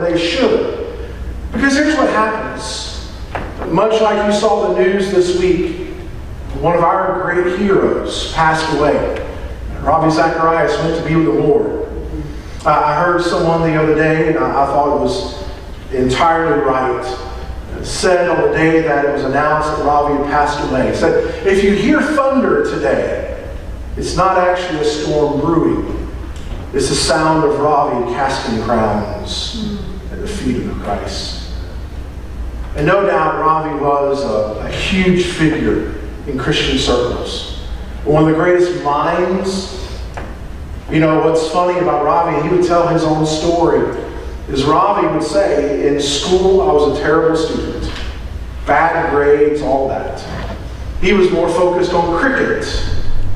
they should. Because here's what happens. Much like you saw the news this week, one of our great heroes passed away. Ravi Zacharias went to be with the Lord. I heard someone the other day, and I thought it was entirely right, said on the day that it was announced that Ravi had passed away, said, if you hear thunder today, it's not actually a storm brewing. It's the sound of Ravi casting crowns at the feet of Christ. And no doubt Ravi was a huge figure in Christian circles. One of the greatest minds. You know, what's funny about Ravi, he would tell his own story, is Ravi would say, in school I was a terrible student. Bad grades, all that. He was more focused on cricket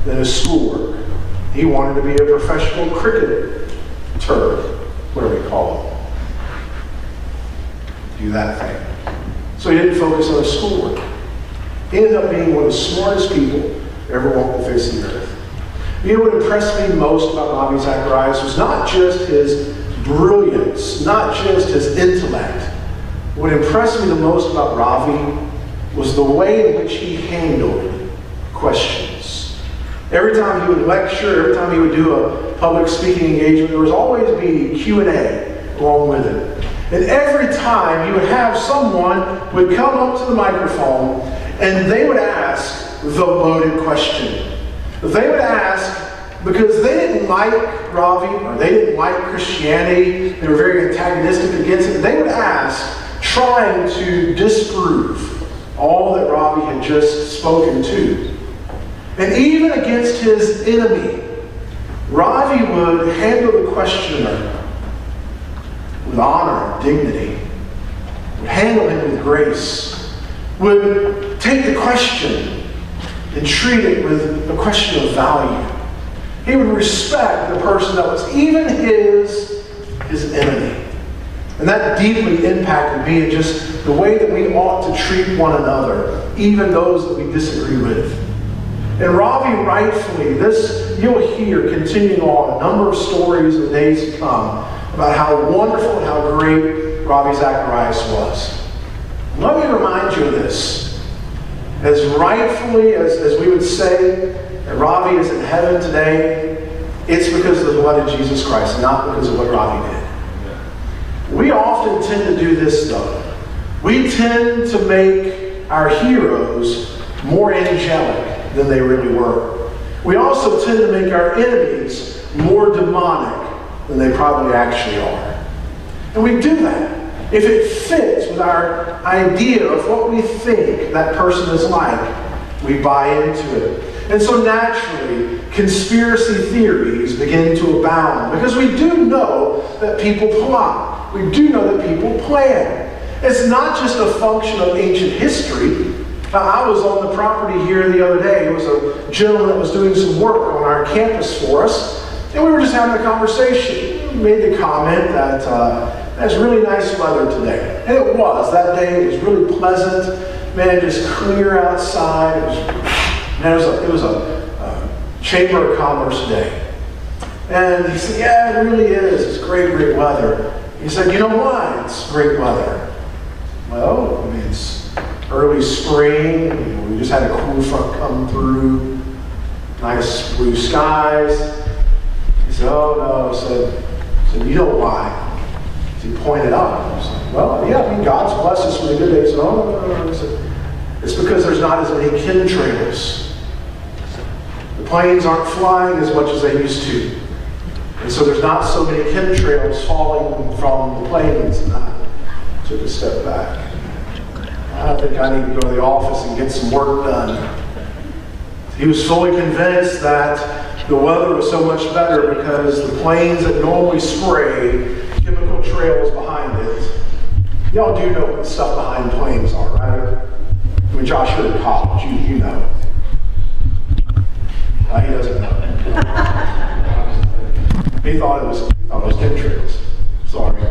than his schoolwork. He wanted to be a professional cricketer, whatever you call it. Do that thing. So he didn't focus on his schoolwork. He ended up being one of the smartest people who ever walked the face of the earth. You know what impressed me most about Ravi Zacharias was not just his brilliance, not just his intellect. What impressed me the most about Ravi was the way in which he handled questions. Every time he would lecture, every time he would do a public speaking engagement, there was always be Q&A along with it. And every time you would have someone would come up to the microphone and they would ask the loaded question. They would ask because they didn't like Ravi or they didn't like Christianity. They were very antagonistic against it. They would ask trying to disprove all that Ravi had just spoken to. And even against his enemy, Ravi would handle the questioner with honor and dignity, would handle him with grace, would take the question and treat it with a question of value. He would respect the person that was even his enemy. And that deeply impacted me in just the way that we ought to treat one another, even those that we disagree with. And Ravi rightfully, this you'll hear continuing on a number of stories in the days to come about how wonderful and how great Ravi Zacharias was. Let me remind you of this. As rightfully as we would say that Ravi is in heaven today, it's because of the blood of Jesus Christ, not because of what Ravi did. We often tend to do this though. We tend to make our heroes more angelic than they really were. We also tend to make our enemies more demonic than they probably actually are. And we do that. If it fits with our idea of what we think that person is like, we buy into it. And so naturally, conspiracy theories begin to abound because we do know that people plot. We do know that people plan. It's not just a function of ancient history. I was on the property here the other day. There was a gentleman that was doing some work on our campus for us, and we were just having a conversation. We made the comment that it's really nice weather today. And it was. That day it was really pleasant. Man, just clear outside. It was a Chamber of Commerce day. And he said, yeah, it really is. It's great, great weather. He said, you know why it's great weather? Well, I mean, it's early spring. We just had a cool front come through. Nice blue skies. He said, oh no. I said, you know why? He pointed out. I was like, well, yeah, I mean, God's blessed us with a good day. He said, oh, no. He said, it's because there's not as many chemtrails. The planes aren't flying as much as they used to. And so there's not so many chemtrails falling from the planes. And I took a step back. I think I need to go to the office and get some work done. He was fully convinced that the weather was so much better because the planes that normally spray chemical trails behind it. Y'all do know what the stuff behind planes are, right? I mean, Josh, you're in college. You know. He doesn't know. He thought it was chemtrails. Sorry.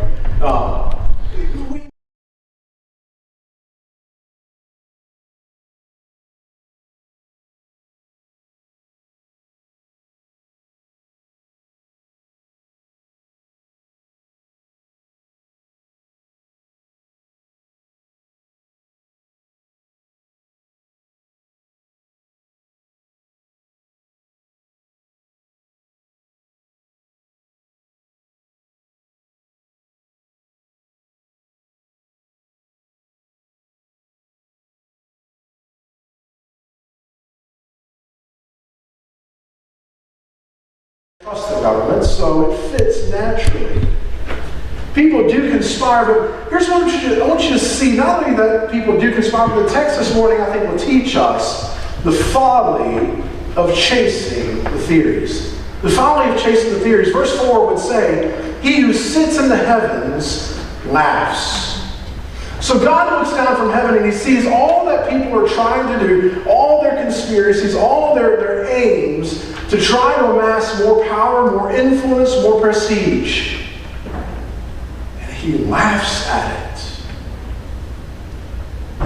trust the government, so it fits naturally. People do conspire, but here's what I want you to see. Not only that people do conspire, but the text this morning, I think, will teach us the folly of chasing the theories. The folly of chasing the theories. Verse 4 would say, he who sits in the heavens laughs. So God looks down from heaven and he sees all that people are trying to do, all their conspiracies, all their aims to try to amass more power, more influence, more prestige. He laughs at it.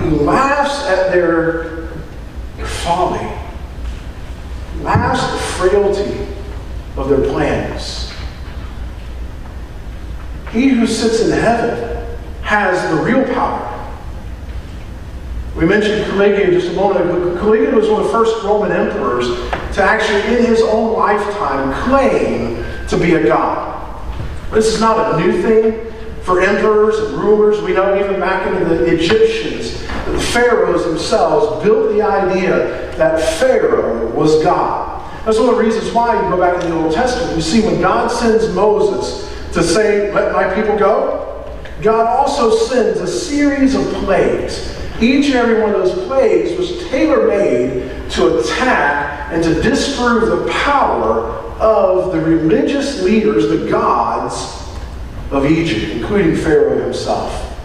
He laughs at their folly. He laughs at the frailty of their plans. He who sits in heaven has the real power. We mentioned Caligula just a moment ago. Caligula was one of the first Roman emperors to actually, in his own lifetime, claim to be a god. This is not a new thing for emperors and rulers. We know even back into the Egyptians, the pharaohs themselves built the idea that Pharaoh was God. That's one of the reasons why you go back in the Old Testament. You see when God sends Moses to say, let my people go, God also sends a series of plagues. Each and every one of those plagues was tailor-made to attack and to disprove the power of the religious leaders, the gods of Egypt, including Pharaoh himself.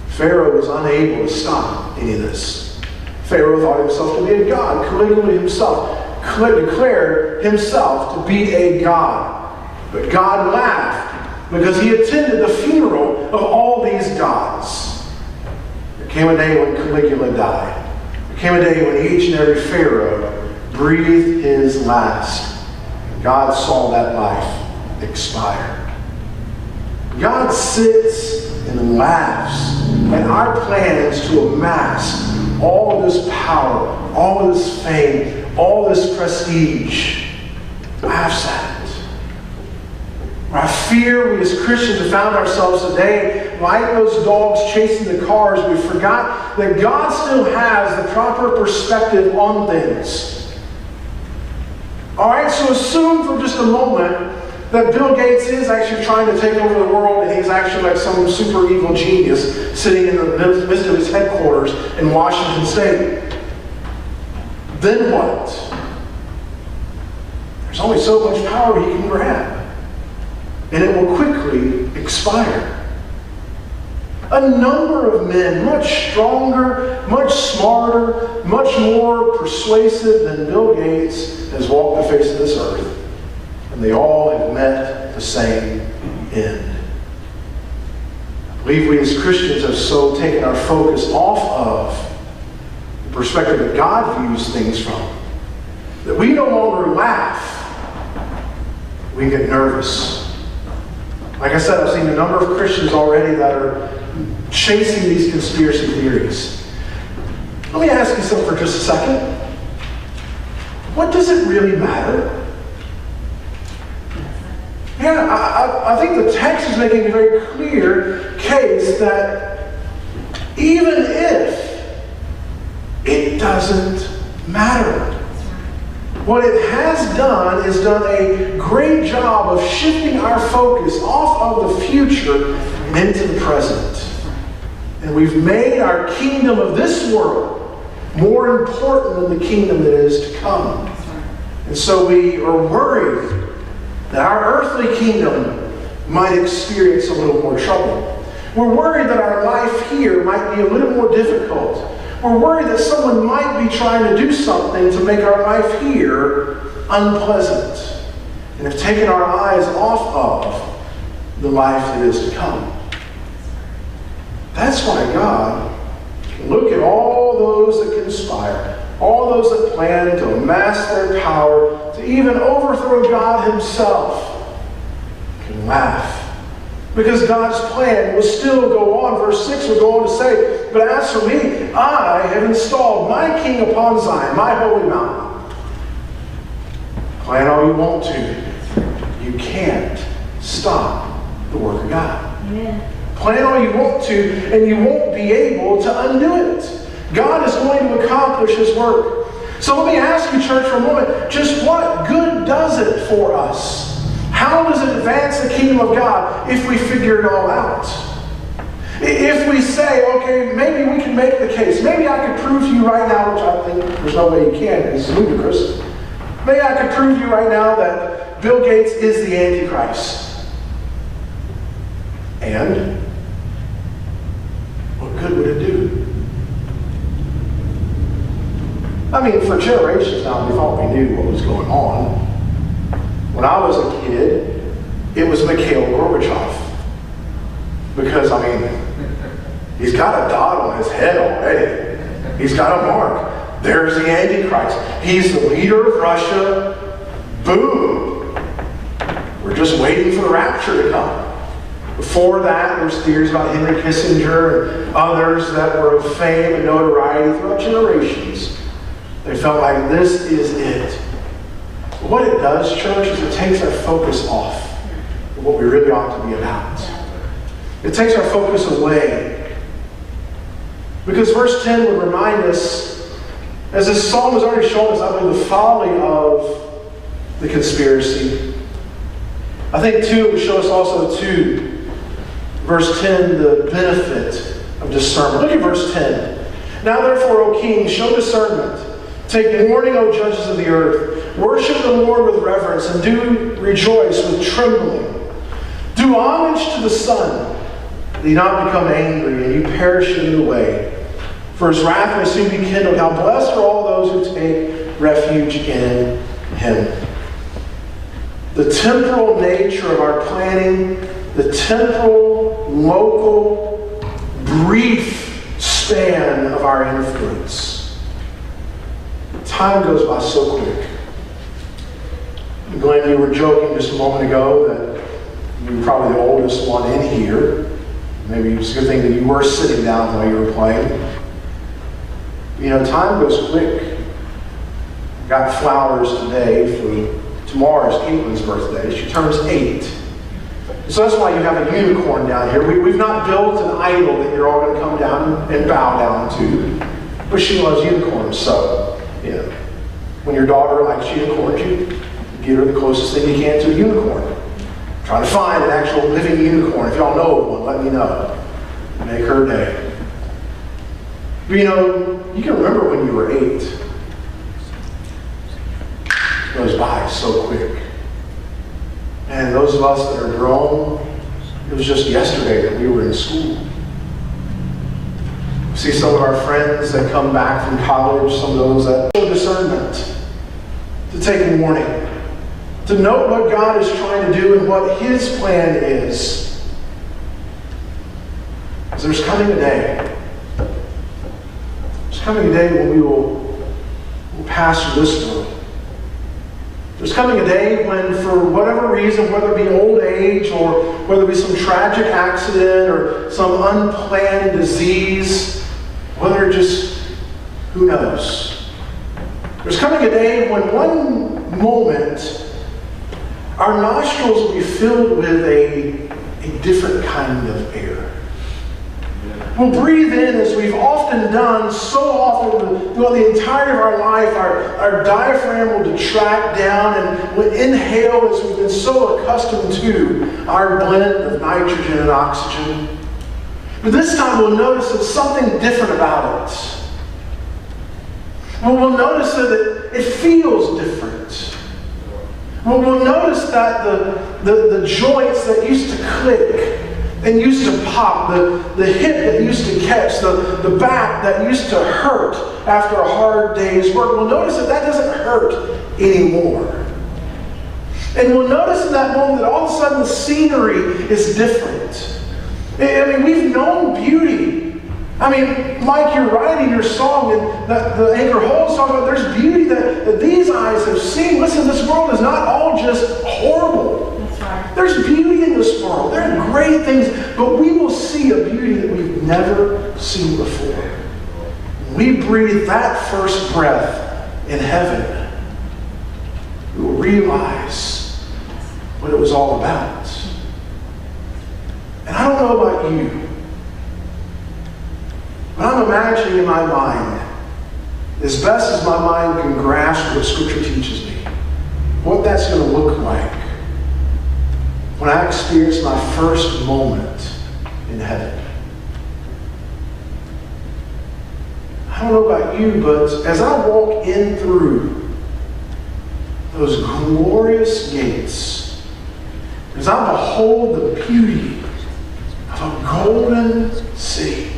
Pharaoh was unable to stop any of this. Pharaoh thought himself to be a god. Caligula himself declared himself to be a god. But God laughed because he attended the funeral of all these gods. There came a day when Caligula died. There came a day when each and every Pharaoh breathed his last. And God saw that life expire. God sits and laughs at our plans to amass all of this power, all of this fame, all this prestige. Laughs at it. I fear we as Christians have found ourselves today like those dogs chasing the cars. We forgot that God still has the proper perspective on things. All right, so assume for just a moment that Bill Gates is actually trying to take over the world and he's actually like some super evil genius sitting in the midst of his headquarters in Washington State. Then what? There's only so much power he can grab. And it will quickly expire. A number of men, much stronger, much smarter, much more persuasive than Bill Gates, has walked the face of this earth. And they all have met the same end. I believe we as Christians have so taken our focus off of the perspective that God views things from, that we no longer laugh, we get nervous. Like I said, I've seen a number of Christians already that are chasing these conspiracy theories. Let me ask you something for just a second. What does it really matter? Yeah, I think the text is making a very clear case that even if it doesn't matter, what it has done is done a great job of shifting our focus off of the future and into the present. And we've made our kingdom of this world more important than the kingdom that is to come. And so we are worried that our earthly kingdom might experience a little more trouble. We're worried that our life here might be a little more difficult. We're worried that someone might be trying to do something to make our life here unpleasant, and have taken our eyes off of the life that is to come. That's why God can look at all those that conspire, all those that plan to amass their power, to even overthrow God himself, can laugh. Because God's plan will still go on. Verse 6 will go on to say, but as for me, I have installed my king upon Zion, my holy mountain. Plan all you want to. You can't stop the work of God. Amen. Plan all you want to, and you won't be able to undo it. God is going to accomplish his work. So let me ask you, church, for a moment, just what good does it for us? How does it advance the kingdom of God if we figure it all out? If we say, okay, maybe we can make the case. Maybe I could prove to you right now, which I think there's no way you can, it's ludicrous. Maybe I could prove to you right now that Bill Gates is the Antichrist. And what good would it do? I mean, for generations now, we thought we knew what was going on. When I was a kid, it was Mikhail Gorbachev. Because, I mean, he's got a dot on his head already. He's got a mark. There's the Antichrist. He's the leader of Russia. Boom. We're just waiting for the rapture to come. Before that, there's theories about Henry Kissinger and others that were of fame and notoriety throughout generations. They felt like this is it. But what it does, church, is it takes our focus off of what we really ought to be about. It takes our focus away. Because verse 10 would remind us, as this psalm has already shown us, I believe, the folly of the conspiracy. I think, too, it would show us also, too, verse 10, the benefit of discernment. Look at verse 10. Now, therefore, O king, show discernment. Take warning, O judges of the earth. Worship the Lord with reverence, and do rejoice with trembling. Do homage to the Son, that he not become angry, and you perish in the way. For his wrath may soon be kindled. How blessed are all those who take refuge in him. The temporal nature of our planning, the temporal, local, brief span of our influence. Time goes by so quick. Glenn, you were joking just a moment ago that you were probably the oldest one in here. Maybe it's a good thing that you were sitting down while you were playing. You know, time goes quick. I got flowers today for tomorrow's Caitlin's birthday. She turns 8. So that's why you have a unicorn down here. We've not built an idol that you're all going to come down and bow down to. But she loves unicorns, so, you know, when your daughter likes unicorns, you get her the closest thing you can to a unicorn. Try to find an actual living unicorn. If y'all know of one, let me know. Make her day. But you know, you can remember when you were 8. It goes by so quick. And those of us that are grown, it was just yesterday that we were in school. We see some of our friends that come back from college, some of those that show discernment, to take warning, to note what God is trying to do and what his plan is. Because there's coming a day. There's coming a day when we will pass through this world. There's coming a day when, for whatever reason, whether it be old age or whether it be some tragic accident or some unplanned disease, whether it just, who knows? There's coming a day when one moment our nostrils will be filled with a different kind of air. We'll breathe in, as we've often done, so often throughout the entirety of our life. Our diaphragm will detract down, and we'll inhale as we've been so accustomed to our blend of nitrogen and oxygen. But this time we'll notice that something different about it. We'll notice that it feels different. We'll notice that the joints that used to click and used to pop, the hip that used to catch, the back that used to hurt after a hard day's work, we'll notice that doesn't hurt anymore. And we'll notice in that moment that all of a sudden the scenery is different. I mean, we've known beauty. I mean, Mike, you're writing your song, and the Anchor Holds talking about there's beauty that these eyes have seen. Listen, this world is not all just horrible. There's beauty in this world. There are great things, but we will see a beauty that we've never seen before. When we breathe that first breath in heaven, we will realize what it was all about. And I don't know about you, but I'm imagining in my mind, as best as my mind can grasp what Scripture teaches me, what that's going to look like when I experience my first moment in heaven. I don't know about you, but as I walk in through those glorious gates, as I behold the beauty of a golden city,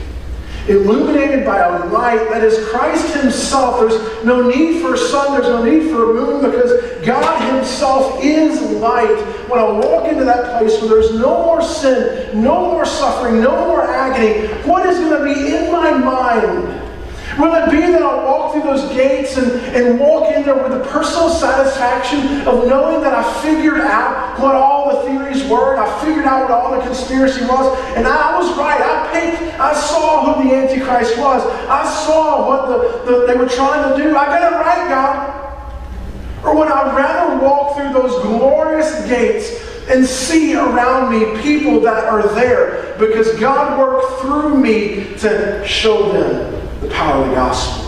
illuminated by a light that is Christ himself. There's no need for a sun, there's no need for a moon, because God himself is light. When I walk into that place where there's no more sin, no more suffering, no more agony, what is going to be in my mind? Will it be that I'll walk through those gates and walk in there with the personal satisfaction of knowing that I figured out what all the theories were, and I figured out what all the conspiracy was, and I was right. I saw who the Antichrist was. I saw what they were trying to do. I got it right, God. Or would I rather walk through those glorious gates and see around me people that are there because God worked through me to show them the power of the gospel?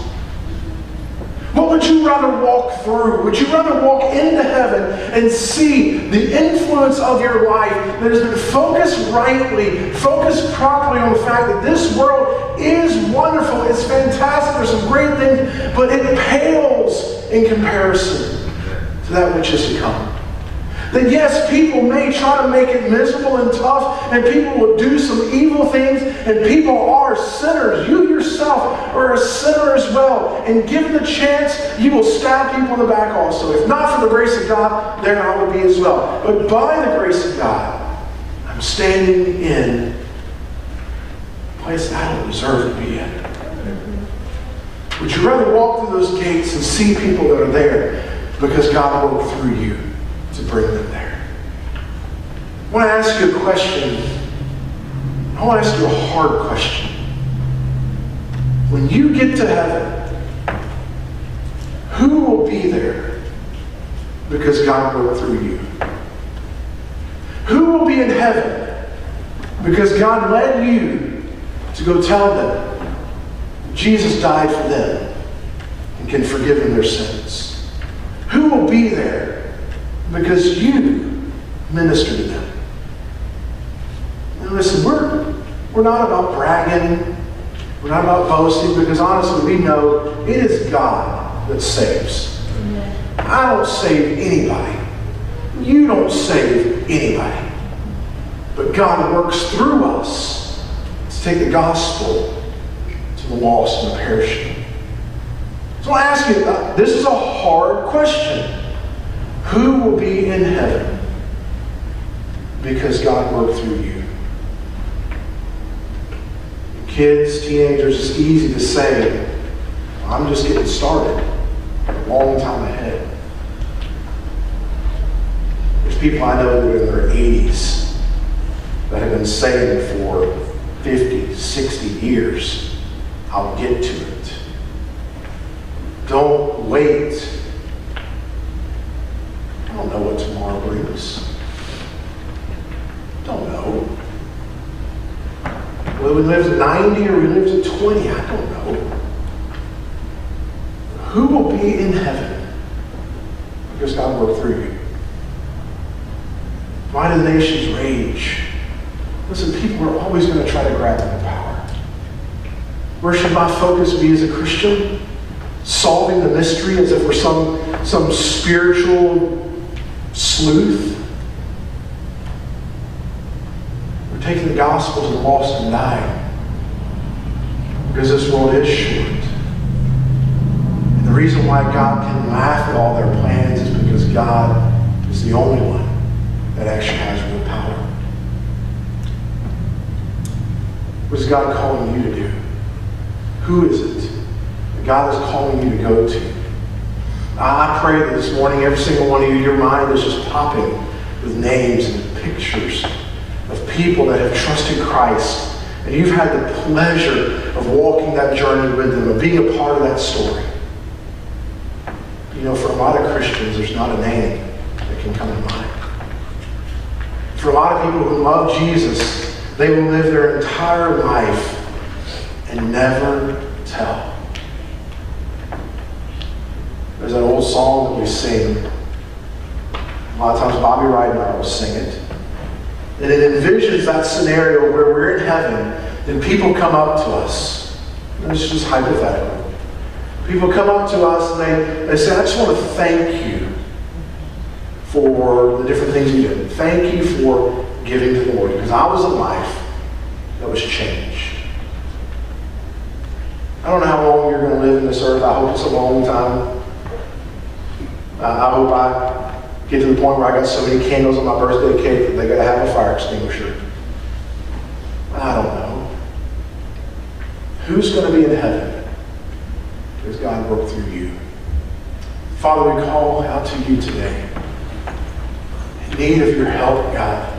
What would you rather walk through? Would you rather walk into heaven and see the influence of your life that has been focused rightly, focused properly on the fact that this world is wonderful, it's fantastic, there's some great things, but it pales in comparison to that which is to come? That yes, people may try to make it miserable and tough, and people will do some evil things, and people are sinners. You yourself are a sinner as well. And given the chance, you will stab people in the back also. If not for the grace of God, there I will be as well. But by the grace of God, I'm standing in a place that I don't deserve to be in. Would you rather walk through those gates and see people that are there because God worked through you to bring them there? I want to ask you a question. I want to ask you a hard question. When you get to heaven, who will be there because God worked through you? Who will be in heaven because God led you to go tell them Jesus died for them and can forgive them their sins? Who will be there because you minister to them? And listen, we're not about bragging. We're not about boasting, because honestly we know it is God that saves. I don't save anybody. You don't save anybody. But God works through us to take the gospel to the lost and the perishing. So I ask you, this is a hard question. Who will be in heaven because God worked through you? Kids, teenagers, it's easy to say, I'm just getting started. A long time ahead. There's people I know that are in their 80s that have been saving for 50, 60 years. I'll get to it. Don't wait. I don't know what tomorrow brings. Don't know. Whether we live to 90 or we live to 20, I don't know. Who will be in heaven because God worked through you? Why do the nations rage? Listen, people are always going to try to grab the power. Where should my focus be as a Christian? Solving the mystery as if we're some spiritual sleuth? We're taking the gospel to the lost and dying because this world is short. And the reason why God can laugh at all their plans is because God is the only one that actually has real power. What is God calling you to do? Who is it that God is calling you to go to? I pray that this morning, every single one of you, your mind is just popping with names and pictures of people that have trusted Christ, and you've had the pleasure of walking that journey with them, of being a part of that story. You know, for a lot of Christians, there's not a name that can come to mind. For a lot of people who love Jesus, they will live their entire life and never tell. There's that old song that we sing, A lot of times Bobby Wright and I will sing it. And it envisions that scenario where we're in heaven and people come up to us. And it's just hypothetical. People come up to us and they say, I just want to thank you for the different things you did. Thank you for giving to the Lord. Because I was a life that was changed. I don't know how long you're going to live in this earth. I hope it's a long time. I hope I get to the point where I got so many candles on my birthday cake that they got to have a fire extinguisher. I don't know. Who's going to be in heaven as God work through you? Father, we call out to you today in need of your help, God.